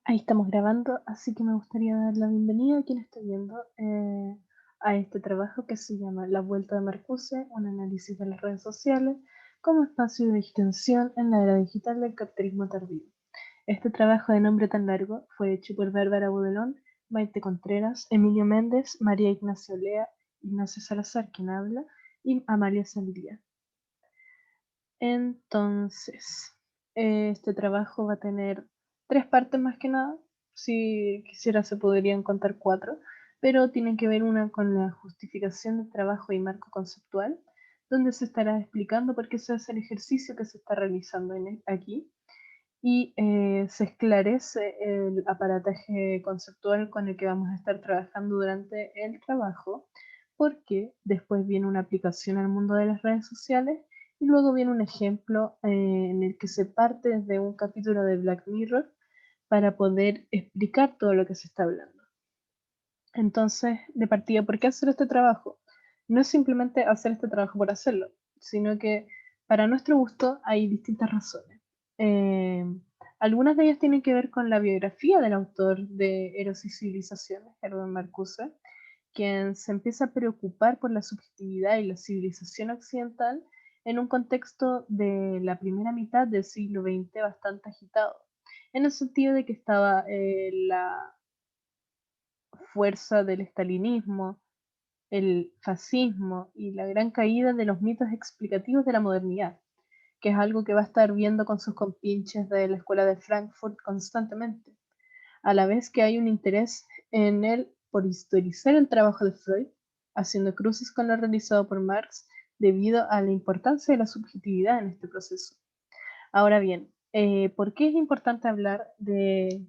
Ahí estamos grabando, así que me gustaría dar la bienvenida a quien esté viendo a este trabajo que se llama La Vuelta de Marcuse, un análisis de las redes sociales como espacio de extensión en la era digital del capitalismo tardío. Este trabajo de nombre tan largo fue hecho por Bárbara Bodelón, Maite Contreras, Emilio Méndez, María Ignacio Lea, Ignacio Salazar, quien habla, y Amalia Saldía. Entonces, este trabajo va a tener tres partes más que nada. Si quisiera se podrían contar cuatro, pero tienen que ver una con la justificación del trabajo y marco conceptual, donde se estará explicando por qué se hace el ejercicio que se está realizando aquí y se esclarece el aparataje conceptual con el que vamos a estar trabajando durante el trabajo, porque después viene una aplicación al mundo de las redes sociales y luego viene un ejemplo en el que se parte desde un capítulo de Black Mirror para poder explicar todo lo que se está hablando. Entonces, de partida, ¿por qué hacer este trabajo? No es simplemente hacer este trabajo por hacerlo, sino que para nuestro gusto hay distintas razones. Eh, Algunas de ellas tienen que ver con la biografía del autor de Eros y Civilizaciones, Hermann Marcuse, quien se empieza a preocupar por la subjetividad y la civilización occidental en un contexto de la primera mitad del siglo XX bastante agitado, en el sentido de que estaba la fuerza del estalinismo, el fascismo y la gran caída de los mitos explicativos de la modernidad, que es algo que va a estar viendo con sus compinches de la Escuela de Frankfurt constantemente, a la vez que hay un interés en él por historizar el trabajo de Freud, haciendo cruces con lo realizado por Marx debido a la importancia de la subjetividad en este proceso. Ahora bien, ¿por qué es importante hablar de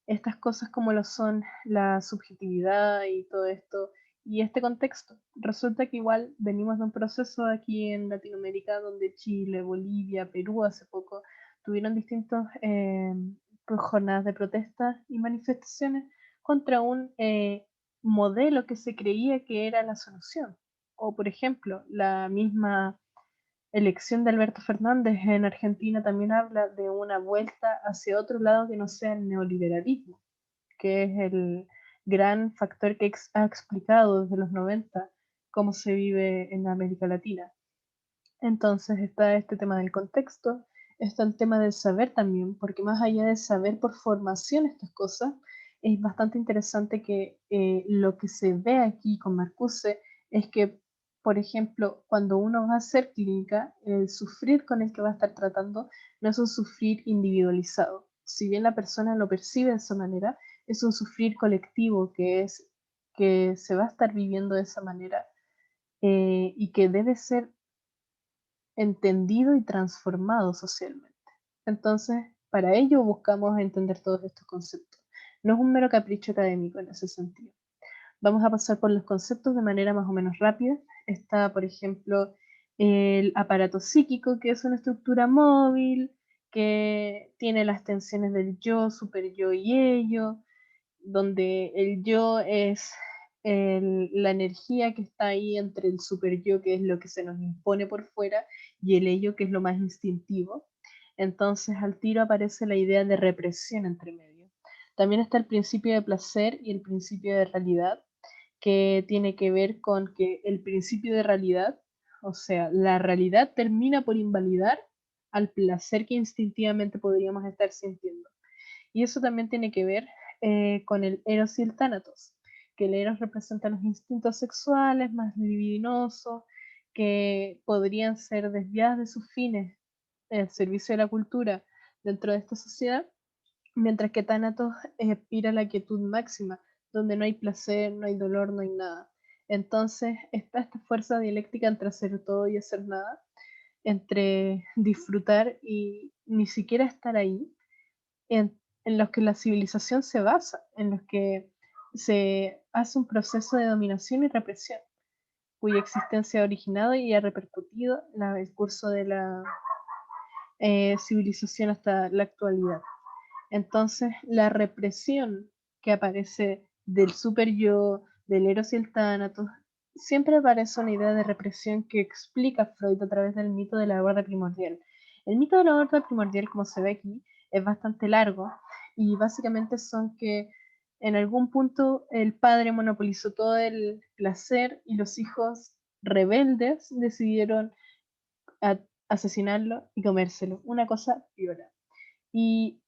estas cosas como lo son la subjetividad y todo esto y este contexto? Resulta que igual venimos de un proceso aquí en Latinoamérica donde Chile, Bolivia, Perú hace poco tuvieron distintos jornadas de protesta y manifestaciones contra un modelo que se creía que era la solución. O por ejemplo, la misma elección de Alberto Fernández en Argentina también habla de una vuelta hacia otro lado que no sea el neoliberalismo, que es el gran factor que ha explicado desde los 90 cómo se vive en América Latina. Entonces está este tema del contexto, está el tema del saber también, porque más allá de saber por formación estas cosas, es bastante interesante que lo que se ve aquí con Marcuse es que, por ejemplo, cuando uno va a hacer clínica, el sufrir con el que va a estar tratando no es un sufrir individualizado. Si bien la persona lo percibe de esa manera, es un sufrir colectivo que se va a estar viviendo de esa manera y que debe ser entendido y transformado socialmente. Entonces, para ello buscamos entender todos estos conceptos. No es un mero capricho académico en ese sentido. Vamos a pasar por los conceptos de manera más o menos rápida. Está, por ejemplo, el aparato psíquico, que es una estructura móvil, que tiene las tensiones del yo, superyo y ello, donde el yo es la energía que está ahí entre el super yo, que es lo que se nos impone por fuera, y el ello, que es lo más instintivo. Entonces al tiro aparece la idea de represión entre medio. También está el principio de placer y el principio de realidad, que tiene que ver con que el principio de realidad, o sea, la realidad termina por invalidar al placer que instintivamente podríamos estar sintiendo. Y eso también tiene que ver con el Eros y el Tánatos, que el Eros representa los instintos sexuales más libidinosos, que podrían ser desviadas de sus fines al servicio de la cultura dentro de esta sociedad, mientras que Tánatos aspira a la quietud máxima, donde no hay placer, no hay dolor, no hay nada. Entonces está esta fuerza dialéctica entre hacer todo y hacer nada, entre disfrutar y ni siquiera estar ahí, en los que la civilización se basa, en los que se hace un proceso de dominación y represión, cuya existencia ha originado y ha repercutido en el curso de la civilización hasta la actualidad. Entonces, la represión que aparece del super yo, del Eros y el Tánatos, siempre aparece una idea de represión que explica Freud a través del mito de la horda primordial. El mito de la horda primordial, como se ve aquí, es bastante largo y básicamente son que en algún punto el padre monopolizó todo el placer y los hijos rebeldes decidieron asesinarlo y comérselo. Una cosa piola. Y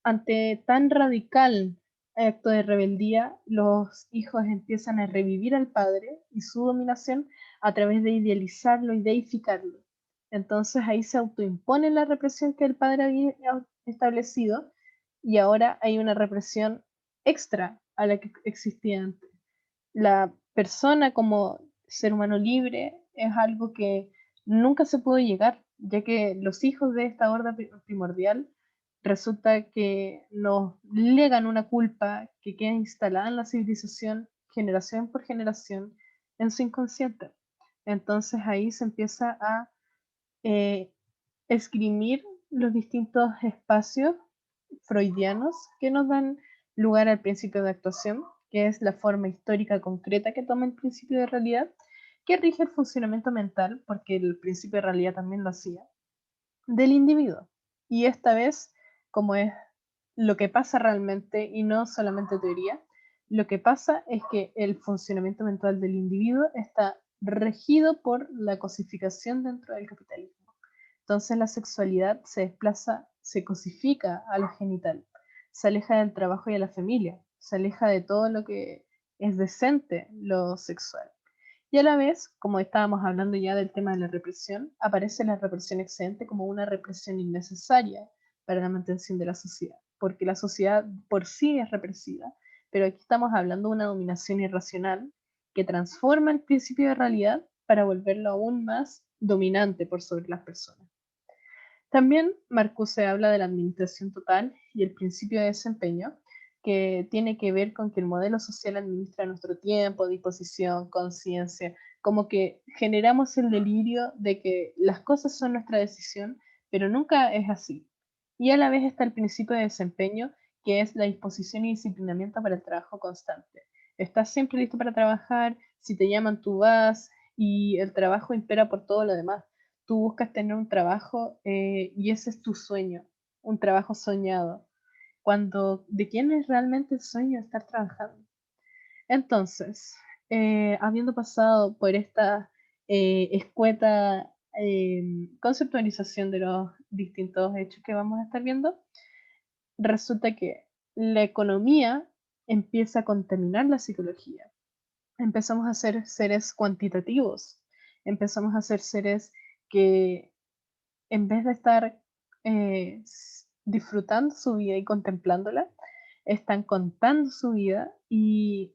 ante tan radical acto de rebeldía, los hijos empiezan a revivir al padre y su dominación a través de idealizarlo y deificarlo. Entonces ahí se autoimpone la represión que el padre había establecido y ahora hay una represión extra a la que existía antes. La persona como ser humano libre es algo que nunca se pudo llegar, ya que los hijos de esta horda primordial resulta que nos legan una culpa que queda instalada en la civilización generación por generación en su inconsciente. Entonces ahí se empieza a eh, esgrimir los distintos espacios freudianos que nos dan lugar al principio de actuación, que es la forma histórica concreta que toma el principio de realidad, que rige el funcionamiento mental, porque el principio de realidad también lo hacía, del individuo. Y esta vez, como es lo que pasa realmente y no solamente teoría, lo que pasa es que el funcionamiento mental del individuo está regido por la cosificación dentro del capitalismo. Entonces la sexualidad se desplaza, se cosifica a lo genital, se aleja del trabajo y de la familia, se aleja de todo lo que es decente, lo sexual. Y a la vez, como estábamos hablando ya del tema de la represión, aparece la represión excedente como una represión innecesaria para la mantención de la sociedad, porque la sociedad por sí es represiva, pero aquí estamos hablando de una dominación irracional que transforma el principio de realidad para volverlo aún más dominante por sobre las personas. También Marcuse habla de la administración total y el principio de desempeño, que tiene que ver con que el modelo social administra nuestro tiempo, disposición, conciencia, como que generamos el delirio de que las cosas son nuestra decisión, pero nunca es así. Y a la vez está el principio de desempeño, que es la disposición y disciplinamiento para el trabajo constante. Estás siempre listo para trabajar, si te llaman tú vas y el trabajo impera por todo lo demás. Tú buscas tener un trabajo y ese es tu sueño, un trabajo soñado, cuando de quién es realmente el sueño de estar trabajando. Entonces, habiendo pasado por esta escueta conceptualización de los distintos hechos que vamos a estar viendo, resulta que la economía empieza a contaminar la psicología. Empezamos a ser seres cuantitativos, empezamos a ser seres que en vez de estar disfrutando su vida y contemplándola, están contando su vida y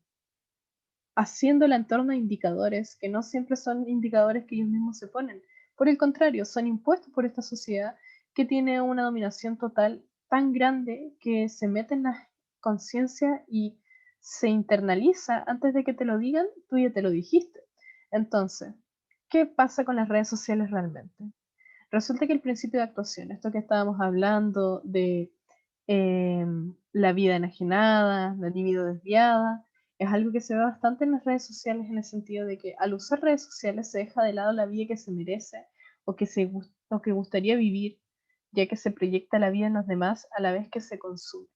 haciéndola en torno a indicadores que no siempre son indicadores que ellos mismos se ponen. Por el contrario, son impuestos por esta sociedad que tiene una dominación total tan grande que se mete en la conciencia y se internaliza antes de que te lo digan, tú ya te lo dijiste. Entonces, ¿qué pasa con las redes sociales realmente? Resulta que el principio de actuación, esto que estábamos hablando de la vida enajenada, la libido desviada, es algo que se ve bastante en las redes sociales en el sentido de que al usar redes sociales se deja de lado la vida que se merece o o que gustaría vivir, ya que se proyecta la vida en los demás a la vez que se consume.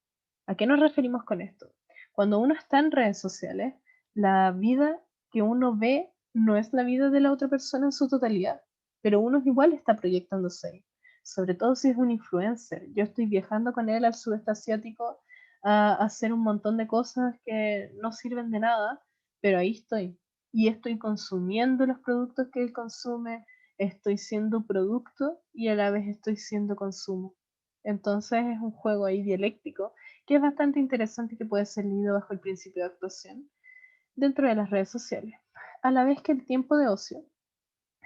¿A qué nos referimos con esto? Cuando uno está en redes sociales, la vida que uno ve no es la vida de la otra persona en su totalidad, pero uno igual está proyectándose ahí, sobre todo si es un influencer. Yo estoy viajando con él al sudeste asiático a hacer un montón de cosas que no sirven de nada, pero ahí estoy. Y estoy consumiendo los productos que él consume, estoy siendo producto y a la vez estoy siendo consumo. Entonces es un juego ahí dialéctico que es bastante interesante y que puede ser leído bajo el principio de actuación dentro de las redes sociales. A la vez que el tiempo de ocio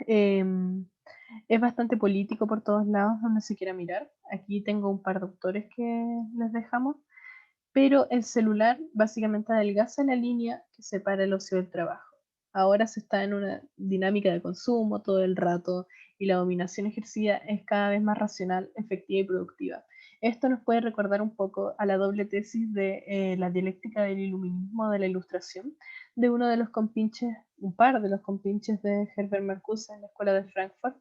em, es bastante político por todos lados donde se quiera mirar. Aquí tengo un par de autores que les dejamos, pero el celular básicamente adelgaza la línea que separa el ocio del trabajo. Ahora se está en una dinámica de consumo todo el rato y la dominación ejercida es cada vez más racional, efectiva y productiva. Esto nos puede recordar un poco a la doble tesis de la dialéctica del iluminismo de la ilustración, de uno de los compinches, un par de los compinches de Herbert Marcuse en la Escuela de Frankfurt,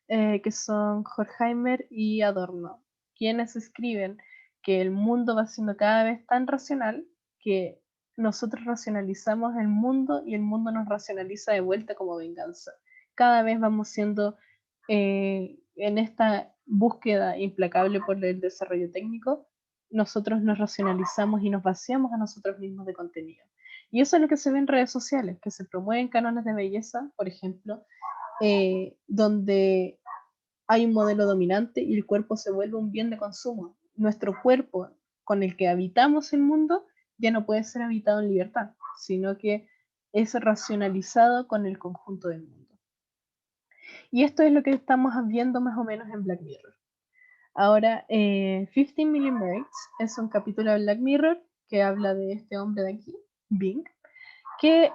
que son Horkheimer y Adorno, quienes escriben que el mundo va siendo cada vez tan racional que nosotros racionalizamos el mundo y el mundo nos racionaliza de vuelta como venganza. Cada vez vamos siendo en esta búsqueda implacable por el desarrollo técnico, nosotros nos racionalizamos y nos vaciamos a nosotros mismos de contenido. Y eso es lo que se ve en redes sociales, que se promueven cánones de belleza, por ejemplo, donde hay un modelo dominante y el cuerpo se vuelve un bien de consumo. Nuestro cuerpo con el que habitamos el mundo ya no puede ser habitado en libertad, sino que es racionalizado con el conjunto del mundo. Y esto es lo que estamos viendo más o menos en Black Mirror. Ahora, 15 Million Birds es un capítulo de Black Mirror que habla de este hombre de aquí, Bing, que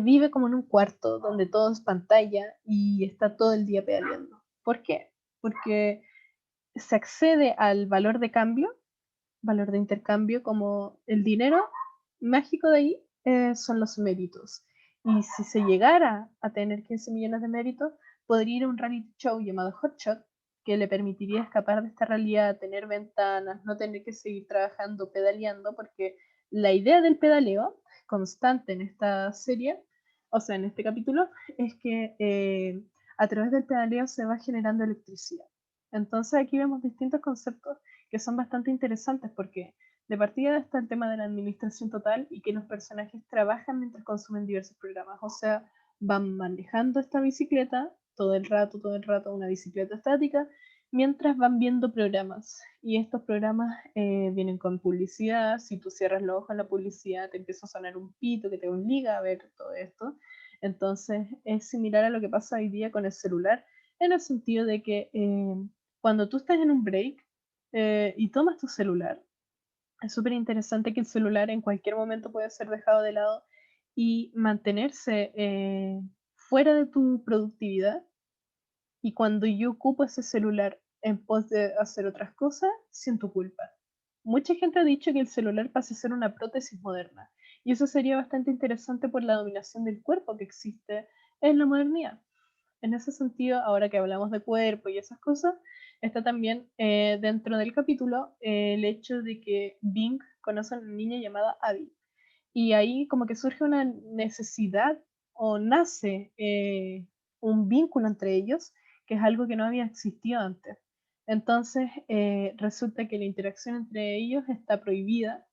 vive como en un cuarto donde todo es pantalla y está todo el día pedaleando. ¿Por qué? Porque se accede al valor de intercambio, como el dinero mágico de ahí son los méritos. Y si se llegara a tener 15 millones de méritos, podría ir a un reality show llamado Hot Shot, que le permitiría escapar de esta realidad, tener ventanas, no tener que seguir trabajando pedaleando, porque la idea del pedaleo constante en esta serie, o sea, en este capítulo, es que a través del pedaleo se va generando electricidad. Entonces aquí vemos distintos conceptos que son bastante interesantes porque de partida está el tema de la administración total y que los personajes trabajan mientras consumen diversos programas, o sea, van manejando esta bicicleta todo el rato, una bicicleta estática, mientras van viendo programas. Y estos programas vienen con publicidad, si tú cierras los ojos en la publicidad te empieza a sonar un pito que te obliga a ver todo esto. Entonces es similar a lo que pasa hoy día con el celular, en el sentido de que cuando tú estás en un break y tomas tu celular, es súper interesante que el celular en cualquier momento puede ser dejado de lado y mantenerse fuera de tu productividad. Y cuando yo ocupo ese celular en pos de hacer otras cosas, siento culpa. Mucha gente ha dicho que el celular pasa a ser una prótesis moderna. Y eso sería bastante interesante por la dominación del cuerpo que existe en la modernidad. En ese sentido, ahora que hablamos de cuerpo y esas cosas, está también dentro del capítulo el hecho de que Bing conoce a una niña llamada Abby. Y ahí como que surge una necesidad o nace un vínculo entre ellos, que es algo que no había existido antes. Entonces resulta que la interacción entre ellos está prohibida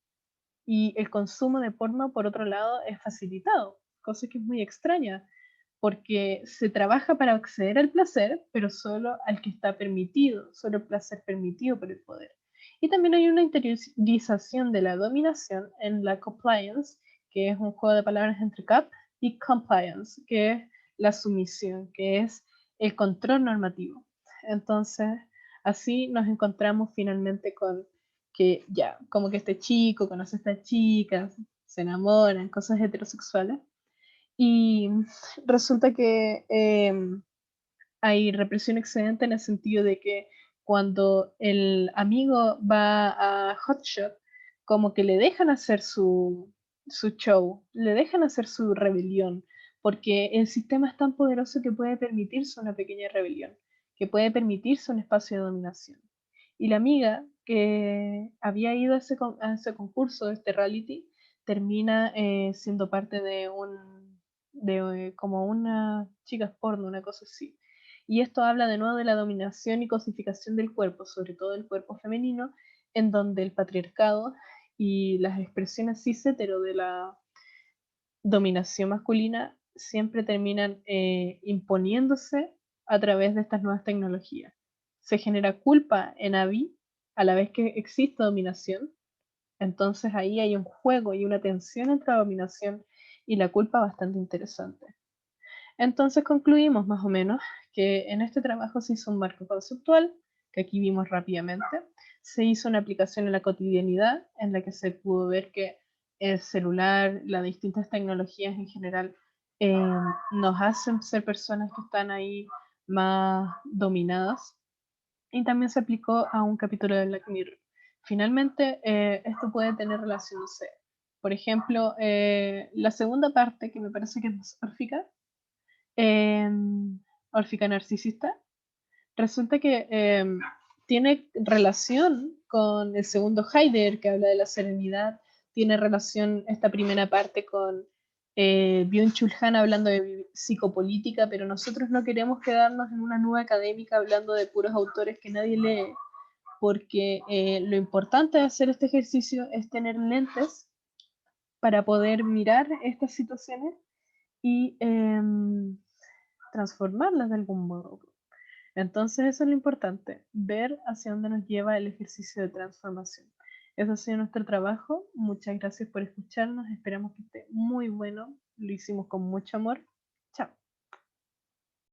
y el consumo de porno, por otro lado, es facilitado, cosa que es muy extraña, porque se trabaja para acceder al placer, pero solo al que está permitido, solo el placer permitido por el poder. Y también hay una interiorización de la dominación en la compliance, que es un juego de palabras entre cap y compliance, que es la sumisión, que es el control normativo. Entonces, así nos encontramos finalmente con que ya, como que este chico conoce a esta chica, se enamoran, cosas heterosexuales, y resulta que hay represión excedente en el sentido de que cuando el amigo va a Hotshot, como que le dejan hacer su show, le dejan hacer su rebelión, porque el sistema es tan poderoso que puede permitirse una pequeña rebelión, que puede permitirse un espacio de dominación. Y la amiga que había ido a ese concurso, de este reality, termina siendo parte de como una chica porno, una cosa así. Y esto habla de nuevo de la dominación y cosificación del cuerpo, sobre todo el cuerpo femenino, en donde el patriarcado y las expresiones cis hetero de la dominación masculina siempre terminan imponiéndose a través de estas nuevas tecnologías. Se genera culpa en Abby a la vez que existe dominación, entonces ahí hay un juego y una tensión entre la dominación y la culpa bastante interesante. Entonces concluimos más o menos que en este trabajo se hizo un marco conceptual, que aquí vimos rápidamente, se hizo una aplicación en la cotidianidad en la que se pudo ver que el celular, las distintas tecnologías en general, eh, nos hacen ser personas que están ahí más dominadas, y también se aplicó a un capítulo de Black Mirror. Finalmente, esto puede tener relación, no sé, por ejemplo, la segunda parte, que me parece que es más órfica, eh, órfica narcisista, resulta que tiene relación con el segundo Heidegger, que habla de la serenidad, tiene relación esta primera parte con Byung-Chul Han hablando de psicopolítica, pero nosotros no queremos quedarnos en una nube académica hablando de puros autores que nadie lee, porque lo importante de hacer este ejercicio es tener lentes para poder mirar estas situaciones y transformarlas de algún modo. Entonces eso es lo importante, ver hacia dónde nos lleva el ejercicio de transformación. Eso ha sido nuestro trabajo. Muchas gracias por escucharnos. Esperamos que esté muy bueno. Lo hicimos con mucho amor.